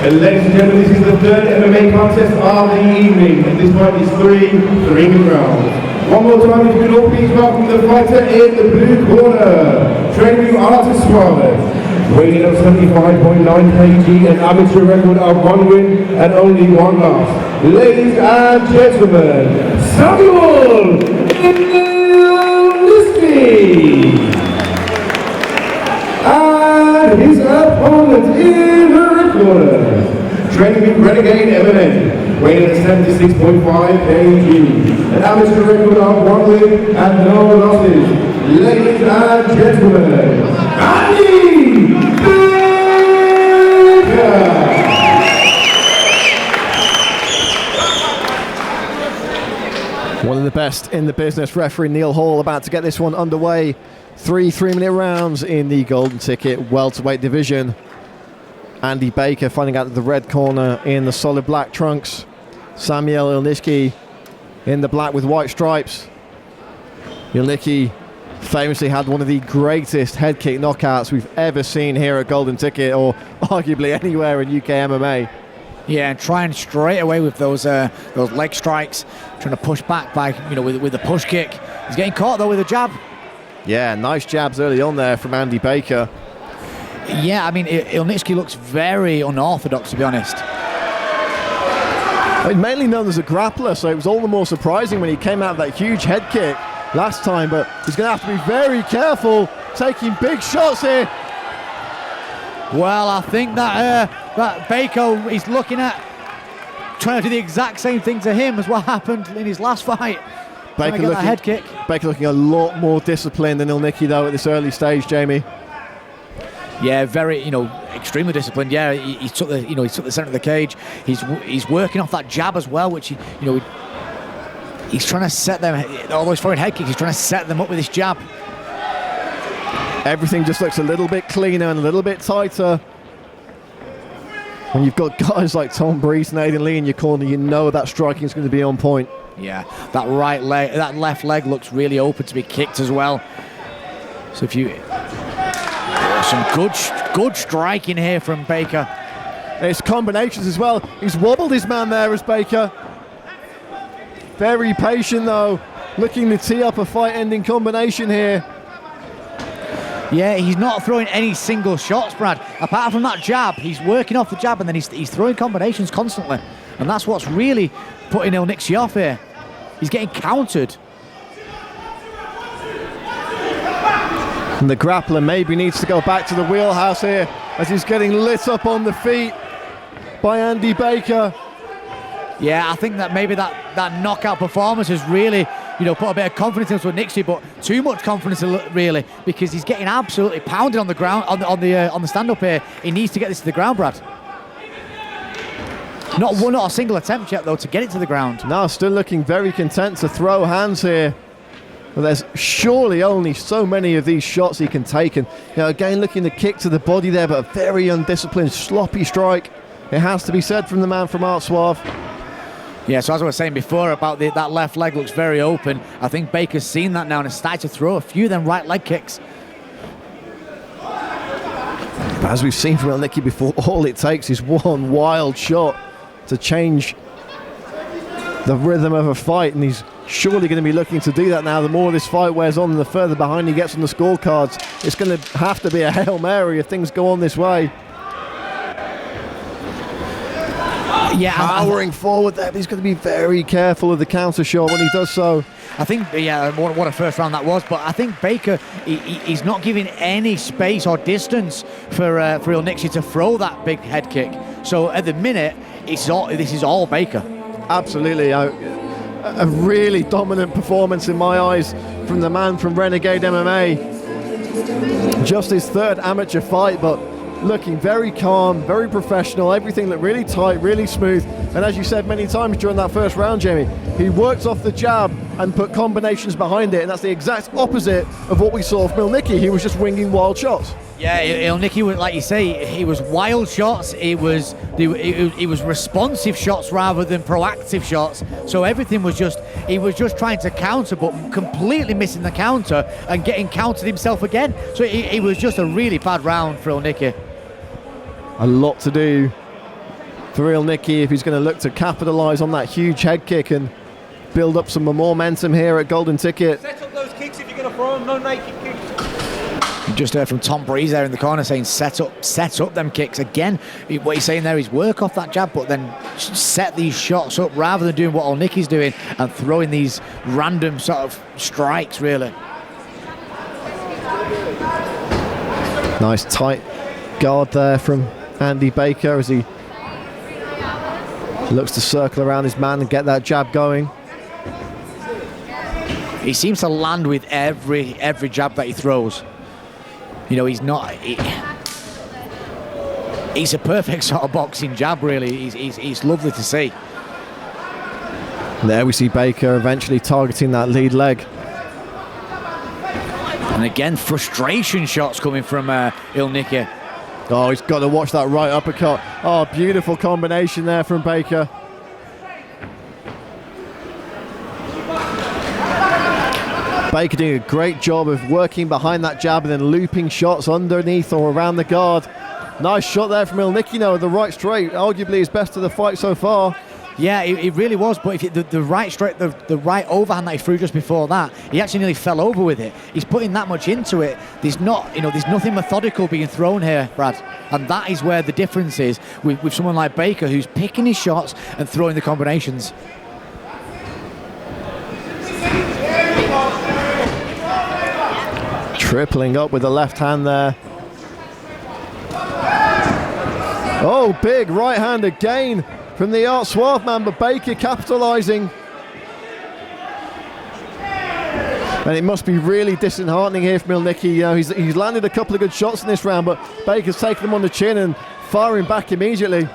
And ladies and gentlemen, this is the third MMA contest of the evening. At this point, it's three rounds. One more time, if you could all please welcome the fighter in the blue corner, training Artis Suarez, weighing in at 75.9 kg, an amateur record of 1 win and only 1 loss. Ladies and gentlemen, Samuel Ilnicki! And his opponent in the red corner, training with Renegade MMA, weighing in at 76.5 kg, an amateur record of 1 win and no losses. Ladies and gentlemen, Andy Baker! One of the best in the business, referee Neil Hall, about to get this one underway. 3 3-minute rounds in the golden ticket welterweight division. Andy Baker finding out the red corner in the solid black trunks. Samuel Ilnicki in the black with white stripes. Ilnicki famously had one of the greatest head kick knockouts we've ever seen here at Golden Ticket, or arguably anywhere in UK MMA. Yeah, and trying straight away with those leg strikes, trying to push back by with the push kick. He's getting caught though with a jab. Yeah, nice jabs early on there from Andy Baker. Yeah, I mean, Ilnicki looks very unorthodox, to be honest. He's mainly known as a grappler, so it was all the more surprising when he came out of that huge head kick last time, but he's going to have to be very careful taking big shots here. Well, I think that that Baker is looking at trying to do the exact same thing to him as what happened in his last fight. Baker looking, head kick. Baker looking a lot more disciplined than Ilnicki though at this early stage, Jamie. Yeah, very, extremely disciplined. Yeah, he took the, he took the center of the cage. He's working off that jab as well, which he's trying to set them. All those foreign head kicks, he's trying to set them up with this jab. Everything just looks a little bit cleaner and a little bit tighter. When you've got guys like Tom Breeze and Aidan Lee in your corner, you know that striking is going to be on point. Yeah, that right leg, that left leg looks really open to be kicked as well. So if you, some good striking here from Baker. It's combinations as well. He's wobbled his man there as Baker. Very patient though, looking to tee up a fight-ending combination here. Yeah, he's not throwing any single shots, Brad. Apart from that jab, he's working off the jab and then he's throwing combinations constantly. And that's what's really putting Ilnicki off here. He's getting countered. And the grappler maybe needs to go back to the wheelhouse here as he's getting lit up on the feet by Andy Baker. Yeah, I think that maybe that knockout performance has really, put a bit of confidence into Ilnicki, but too much confidence really, because he's getting absolutely pounded on the ground, on the stand-up here. He needs to get this to the ground, Brad. Not a single attempt yet though to get it to the ground. No, still looking very content to throw hands here. But there's surely only so many of these shots he can take, and again looking to kick to the body there, but a very undisciplined, sloppy strike. It has to be said from the man from Art Suave. Yeah, so as I was saying before about that left leg looks very open. I think Baker's seen that now and has started to throw a few of them right leg kicks. But as we've seen from Ilnicki before, all it takes is one wild shot to change the rhythm of a fight, and he's surely going to be looking to do that now. The more this fight wears on, the further behind he gets on the scorecards. It's going to have to be a Hail Mary if things go on this way. Yeah, powering forward there, but he's going to be very careful of the counter shot when he does so. I think, yeah, what a first round that was, but I think Baker, he's not giving any space or distance for Ilnicki to throw that big head kick. So at the minute, this is all Baker. Absolutely, a really dominant performance in my eyes from the man from Renegade MMA. Just his third amateur fight, but looking very calm, very professional, everything looked really tight, really smooth. And as you said many times during that first round, Jamie, he worked off the jab and put combinations behind it, and that's the exact opposite of what we saw from Ilnicki. He was just winging wild shots. Yeah, Ilnicki, like you say, he was wild shots. It was responsive shots rather than proactive shots. So everything was he was just trying to counter, but completely missing the counter and getting countered himself again. So it was just a really bad round for Ilnicki. A lot to do for Ilnicki if he's going to look to capitalise on that huge head kick and build up some momentum here at Golden Ticket. Set up those kicks if you're going to throw them, no naked kicks. You just heard from Tom Breeze there in the corner saying set up them kicks. Again, what he's saying there is work off that jab, but then set these shots up rather than doing what Ilnicki's doing and throwing these random sort of strikes, really. Nice tight guard there from Andy Baker as he looks to circle around his man and get that jab going. He seems to land with every jab that he throws. You know, he's not... He's a perfect sort of boxing jab, really. He's lovely to see. There we see Baker eventually targeting that lead leg. And again, frustration shots coming from Ilnicki. Oh, he's got to watch that right uppercut. Oh, beautiful combination there from Baker. Baker doing a great job of working behind that jab and then looping shots underneath or around the guard. Nice shot there from Ilnicki now with the right straight. Arguably his best of the fight so far. Yeah, it really was. But if the right straight, the right overhand that he threw just before that, he actually nearly fell over with it. He's putting that much into it. There's nothing methodical being thrown here, Brad. And that is where the difference is with someone like Baker, who's picking his shots and throwing the combinations. Tripling up with the left hand there. Oh, big right hand again from the Art Suave man, but Baker capitalising. And it must be really disheartening here from Ilnicki. You know, he's landed a couple of good shots in this round, but Baker's taken them on the chin and firing back immediately.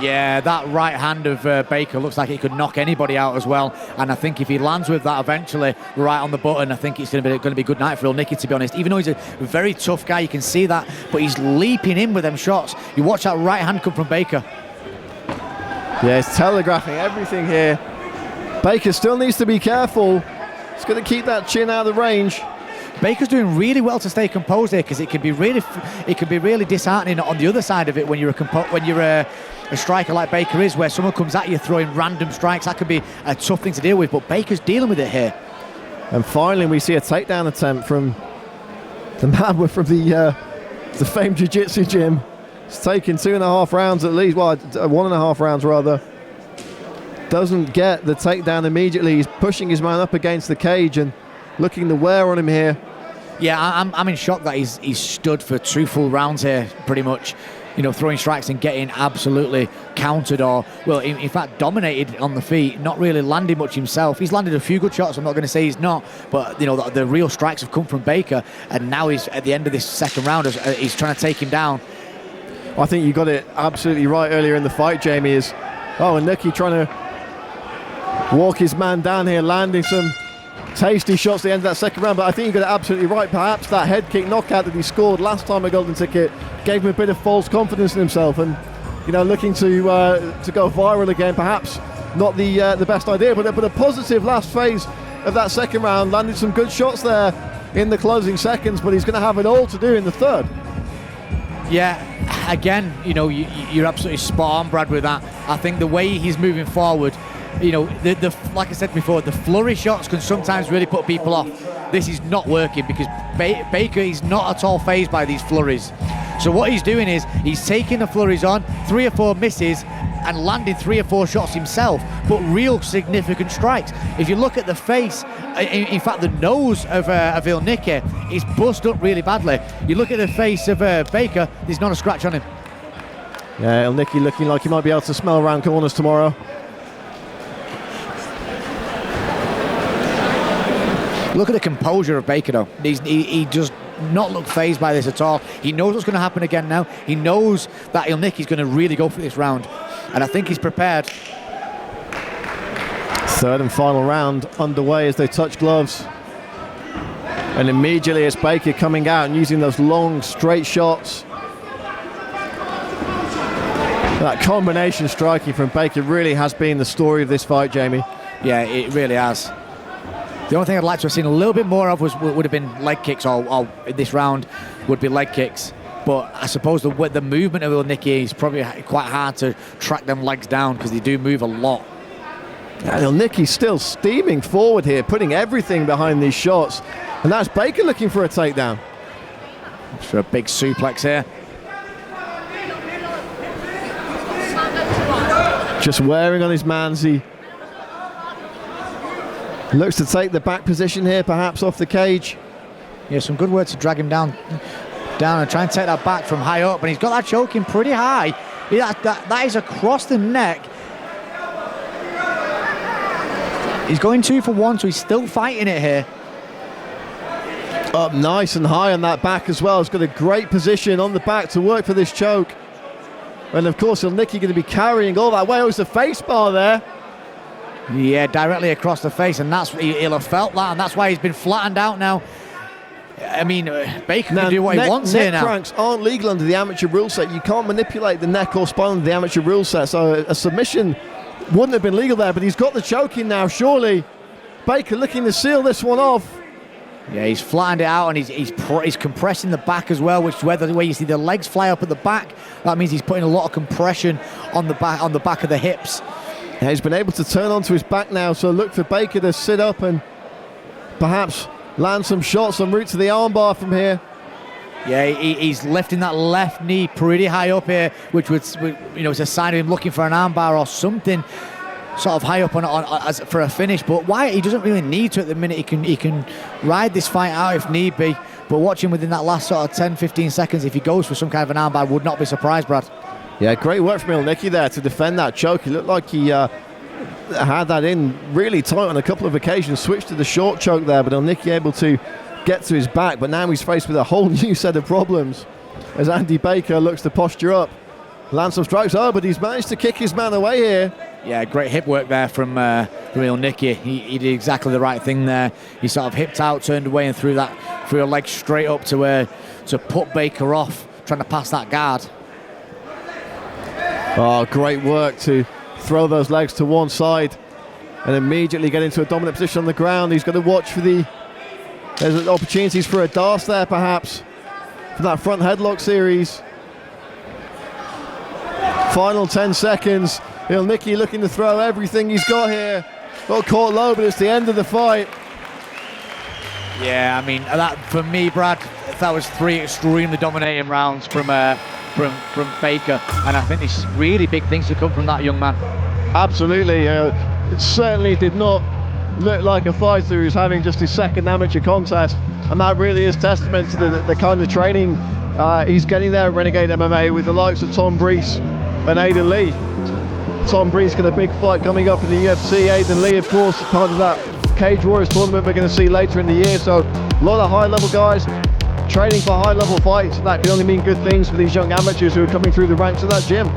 Yeah, that right hand of Baker looks like it could knock anybody out as well. And I think if he lands with that eventually right on the button, I think it's going to be a good night for Ilnicki, to be honest. Even though he's a very tough guy, you can see that, but he's leaping in with them shots. You watch that right hand come from Baker. Yeah, he's telegraphing everything here. Baker still needs to be careful. He's going to keep that chin out of the range. Baker's doing really well to stay composed here, because it can be really disheartening on the other side of it when you're a striker like Baker is, where someone comes at you throwing random strikes. That could be a tough thing to deal with, but Baker's dealing with it here. And finally we see a takedown attempt from the man from the famed jiu-jitsu gym. It's taken 2.5 rounds at least, well, 1.5 rounds rather. Doesn't get the takedown immediately. He's pushing his man up against the cage and looking to wear on him here. Yeah, I'm in shock that he's stood for 2 full rounds here, pretty much. You know, throwing strikes and getting absolutely countered, or, well, in fact, dominated on the feet, not really landing much himself. He's landed a few good shots, I'm not going to say he's not, but, you know, the real strikes have come from Baker, and now he's, at the end of this second round, he's trying to take him down. I think you got it absolutely right earlier in the fight, Jamie, and Ilnicki trying to walk his man down here, landing some tasty shots at the end of that second round, but I think you got it absolutely right. Perhaps that head kick knockout that he scored last time at Golden Ticket gave him a bit of false confidence in himself, and, you know, looking to go viral again, perhaps not the best idea, but a positive last phase of that second round. Landed some good shots there in the closing seconds, but he's going to have it all to do in the third. Yeah, again, you know, you're absolutely spot on, Brad, with that. I think the way he's moving forward, you know, like I said before, the flurry shots can sometimes really put people off. This is not working because Baker is not at all fazed by these flurries. So what he's doing is he's taking the flurries on, 3 or 4 misses, and landing 3 or 4 shots himself, but real significant strikes. If you look at the face, in fact the nose of Ilnicki is bust up really badly. You look at the face of Baker, there's not a scratch on him. Yeah, Ilnicki looking like he might be able to smell around corners tomorrow. Look at the composure of Baker, though. He does not look fazed by this at all. He knows what's going to happen again now. He knows that Ilnicki's going to really go for this round, and I think he's prepared. Third and final round underway as they touch gloves. And immediately it's Baker coming out and using those long, straight shots. That combination striking from Baker really has been the story of this fight, Jamie. Yeah, it really has. The only thing I'd like to have seen a little bit more of would have been leg kicks, or in this round would be leg kicks. but I suppose the movement of Ilnicki is probably quite hard to track them legs down because they do move a lot. And Ilnicki's still steaming forward here, putting everything behind these shots. And that's Baker looking for a takedown. For a big suplex here. Just wearing on his mans. He looks to take the back position here, perhaps off the cage. Yeah, some good work to drag him down and try and take that back from high up. And he's got that choking pretty high. That is across the neck. He's going 2 for 1, so he's still fighting it here. Up nice and high on that back as well. He's got a great position on the back to work for this choke. And of course, Ilnicki going to be carrying all that way. Oh, it's a face bar there. Yeah, directly across the face, and he'll have felt that, and that's why he's been flattened out now. I mean, Baker can do what he wants here now. Neck cranks aren't legal under the amateur rule set. You can't manipulate the neck or spine under the amateur rule set, so a submission wouldn't have been legal there, but he's got the choking now, surely. Baker looking to seal this one off. Yeah, he's flattened it out, and he's compressing the back as well, which is where you see the legs fly up at the back. That means he's putting a lot of compression on the back of the hips. Yeah, he's been able to turn onto his back now, so look for Baker to sit up and perhaps land some shots en route to the armbar from here. Yeah, he's lifting that left knee pretty high up here, which would, is a sign of him looking for an armbar or something sort of high up as for a finish. But Wyatt, he doesn't really need to at the minute. He can ride this fight out if need be. But watch him within that last sort of 10-15 seconds. If he goes for some kind of an armbar, would not be surprised, Brad. Yeah, great work from Ilnicki there to defend that choke. He looked like he had that in really tight on a couple of occasions. Switched to the short choke there, but Ilnicki able to get to his back. But now he's faced with a whole new set of problems as Andy Baker looks to posture up. Land some strikes. Oh, but he's managed to kick his man away here. Yeah, great hip work there from Ilnicki. He did exactly the right thing there. He sort of hipped out, turned away, and threw a leg straight up to put Baker off, trying to pass that guard. Oh, great work to throw those legs to one side and immediately get into a dominant position on the ground. He's got to watch for there's opportunities for a dance there, perhaps, from that front headlock series. Final 10 seconds. Ilnicki looking to throw everything he's got here. Got caught low, but it's the end of the fight. Yeah, I mean, that for me, Brad, that was 3 extremely dominating rounds from Baker, and I think there's really big things to come from that young man. Absolutely. It certainly did not look like a fighter who's having just his second amateur contest, and that really is testament to the kind of training he's getting there at Renegade MMA with the likes of Tom Breese and Aidan Lee. Tom Breese got a big fight coming up in the UFC. Aidan Lee, of course, part of that Cage Warriors tournament we're going to see later in the year. So a lot of high-level guys training for high-level fights. That can only mean good things for these young amateurs who are coming through the ranks of that gym.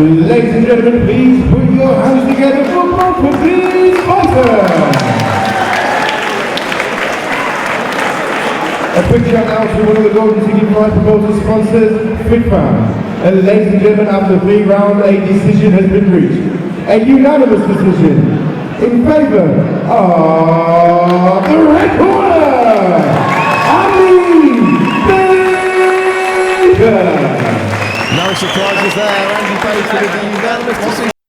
Ladies and gentlemen, please put your hands together for both of these fighters. A quick shout out to one of the Golden Ticket Fight promoter sponsors, FitFam. And ladies and gentlemen, after 3 rounds, a decision has been reached. A unanimous decision in favor of the red corner, Andy Baker. No surprises there. Andy Baker with the unanimous decision.